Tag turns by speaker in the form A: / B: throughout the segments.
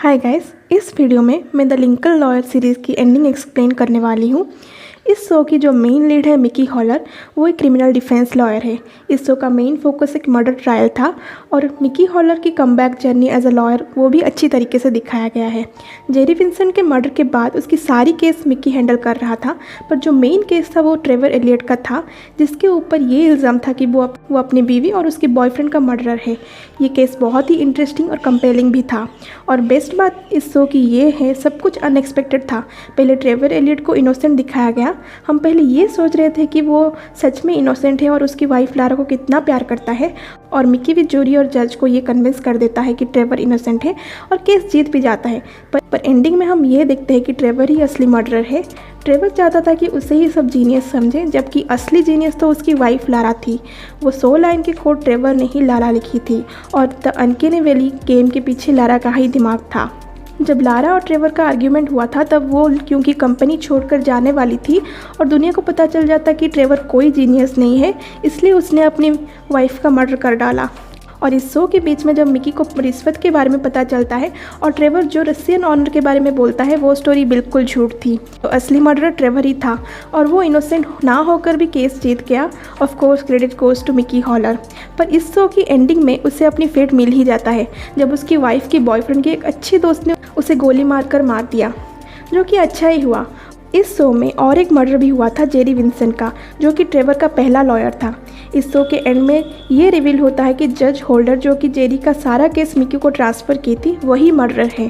A: Hi guys, इस video में मैं द लिंकन लॉयर सीरीज़ की एंडिंग एक्सप्लेन करने वाली हूँ। इस शो की जो मेन लीड है मिकी हॉलर, वो एक क्रिमिनल डिफेंस लॉयर है। इस शो का मेन फोकस एक मर्डर ट्रायल था और मिकी हॉलर की comeback journey as a lawyer वो भी अच्छी तरीके से दिखाया गया है। जेरी विंसेंट के मर्डर के बाद उसकी सारी केस मिकी हैंडल कर रहा था, पर जो मेन केस था वो ट्रेवर एलियट का था, जिसके ऊपर ये इल्ज़ाम था कि वो अपनी बीवी और उसके बॉयफ्रेंड का मर्डरर है। ये केस बहुत ही इंटरेस्टिंग और कंपेलिंग भी था। और बेस्ट बात इस शो की ये है, सब कुछ अनएक्सपेक्टेड था। पहले ट्रेवर एलियट को इनोसेंट दिखाया गया। हम पहले ये सोच रहे थे कि वो सच में इनोसेंट है और उसकी वाइफ लारा को कितना प्यार करता है, और मिकी भी जूरी और जज को ये कन्विंस कर देता है कि ट्रेवर इनोसेंट है और केस जीत भी जाता है। पर एंडिंग में हम ये देखते हैं कि ट्रेवर ही असली मर्डरर है। ट्रेवर चाहता था कि उसे ही सब जीनियस समझे, जबकि असली जीनियस तो उसकी वाइफ लारा थी। वो 100 लाइन की कोड ट्रेवर ने ही लारा लिखी थी और द अनकैनी वैली गेम के पीछे लारा का ही दिमाग था। जब लारा और ट्रेवर का आर्ग्यूमेंट हुआ था, तब वो क्योंकि कंपनी छोड़कर जाने वाली थी और दुनिया को पता चल जाता कि ट्रेवर कोई जीनियस नहीं है, इसलिए उसने अपनी वाइफ का मर्डर कर डाला। और इस शो के बीच में जब मिकी को रिश्वत के बारे में पता चलता है और ट्रेवर जो रशियन ऑनर के बारे में बोलता है, वो स्टोरी बिल्कुल झूठ थी। तो असली मर्डरर ट्रेवर ही था और वो इनोसेंट ना होकर भी केस जीत गया। Of course credit goes to Mickey Haller. पर इस शो की एंडिंग में उसे अपनी फेट मिल ही जाता है, जब उसकी वाइफ की बॉयफ्रेंड की एक अच्छी दोस्त ने उसे गोली मारकर मार दिया, जो कि अच्छा ही हुआ। इस शो में और एक मर्डर भी हुआ था जेरी विंसेंट का, जो कि ट्रेवर का पहला लॉयर था। इस शो के एंड में ये रिवील होता है कि जज होल्डर, जो कि जेरी का सारा केस मिकी को ट्रांसफ़र की थी, वही मर्डरर है।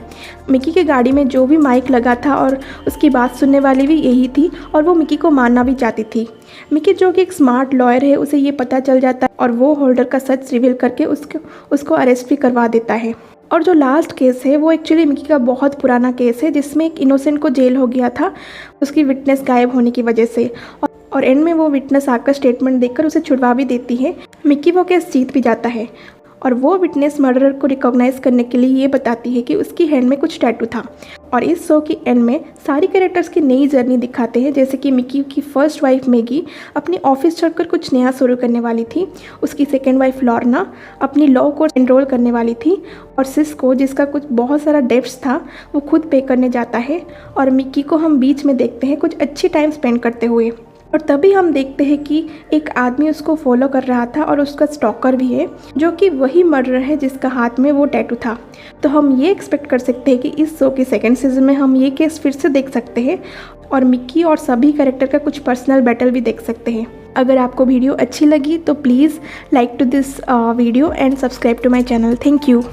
A: मिकी के गाड़ी में जो भी माइक लगा था और उसकी बात सुनने वाली भी यही थी, और वो मिकी को मारना भी चाहती थी। मिकी, जो कि एक स्मार्ट लॉयर है, उसे ये पता चल जाता है और वो होल्डर का सच रिवील करके उसको अरेस्ट भी करवा देता है। और जो लास्ट केस है वो एक्चुअली मिकी का बहुत पुराना केस है, जिसमें एक इनोसेंट को जेल हो गया था उसकी विटनेस गायब होने की वजह से। और एंड में वो विटनेस आकर स्टेटमेंट देकर उसे छुड़वा भी देती है। मिकी वो केस जीत भी जाता है और वो विटनेस मर्डरर को रिकॉग्नाइज करने के लिए ये बताती है कि उसकी हैंड में कुछ टैटू था। और इस शो की एंड में सारी कैरेक्टर्स की नई जर्नी दिखाते हैं, जैसे कि मिकी की फर्स्ट वाइफ मैगी अपनी ऑफिस छोड़कर कुछ नया शुरू करने वाली थी, उसकी सेकेंड वाइफ लॉर्ना अपनी लॉ कोर्स एनरोल करने वाली थी, और सिस्को, जिसका कुछ बहुत सारा डेब्ट्स था, वो खुद पे करने जाता है। और मिकी को हम बीच में देखते हैं कुछ अच्छी टाइम स्पेंड करते हुए। और तभी हम देखते हैं कि एक आदमी उसको फॉलो कर रहा था और उसका स्टॉकर भी है, जो कि वही मर्डरर है जिसका हाथ में वो टैटू था। तो हम ये एक्सपेक्ट कर सकते हैं कि इस शो के सेकंड सीजन में हम ये केस फिर से देख सकते हैं और मिकी और सभी कैरेक्टर का कुछ पर्सनल बैटल भी देख सकते हैं। अगर आपको वीडियो अच्छी लगी तो please like to this video and subscribe to my channel. Thank you.